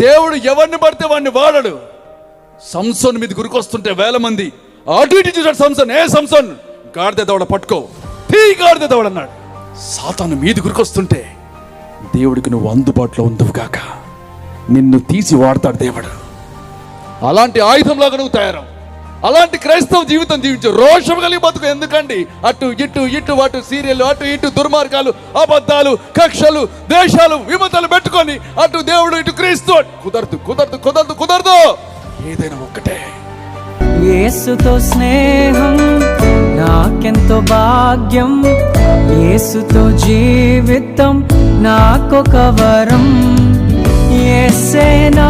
దేవుడు ఎవరిని పడితే వాడిని వాడడు. సంసోన్ మీద గురికొస్తుంటే 1000 మంది అటు ఇటు చూసాడు. సంసోన్, ఏ సంసోన్, గాడిద దవడ పట్టుకో, తీ గాడిద దవడ అన్నాడు. సాతాను మీద గురికొస్తుంటే, దేవుడికి నువ్వు అందుబాటులో ఉందువు కాక, నిన్ను తీసి వాడతాడు దేవుడు. అలాంటి ఆయుధంలాగా నువ్వు తయారవు. అలాంటి క్రైస్తవ జీవితం జీవించు. రోషం కలిగి బతుకు. ఎందుకండి అటు ఇటు ఇటు అటు సీరియల్, అటు ఇటు దుర్మార్గాలు, అబద్ధాలు, కక్షలు, దేశాలు, విమతలు పెట్టుకొని అటు దేవుడు ఇటు క్రీస్తు. కుదరదు కుదరదు కుదరదు కుదరదు. ఏదైనా ఒక్కటే. యేసుతో స్నేహం నాకెంతో భాగ్యం, యేసుతో జీవితం నాకొక వరం. యేసే నా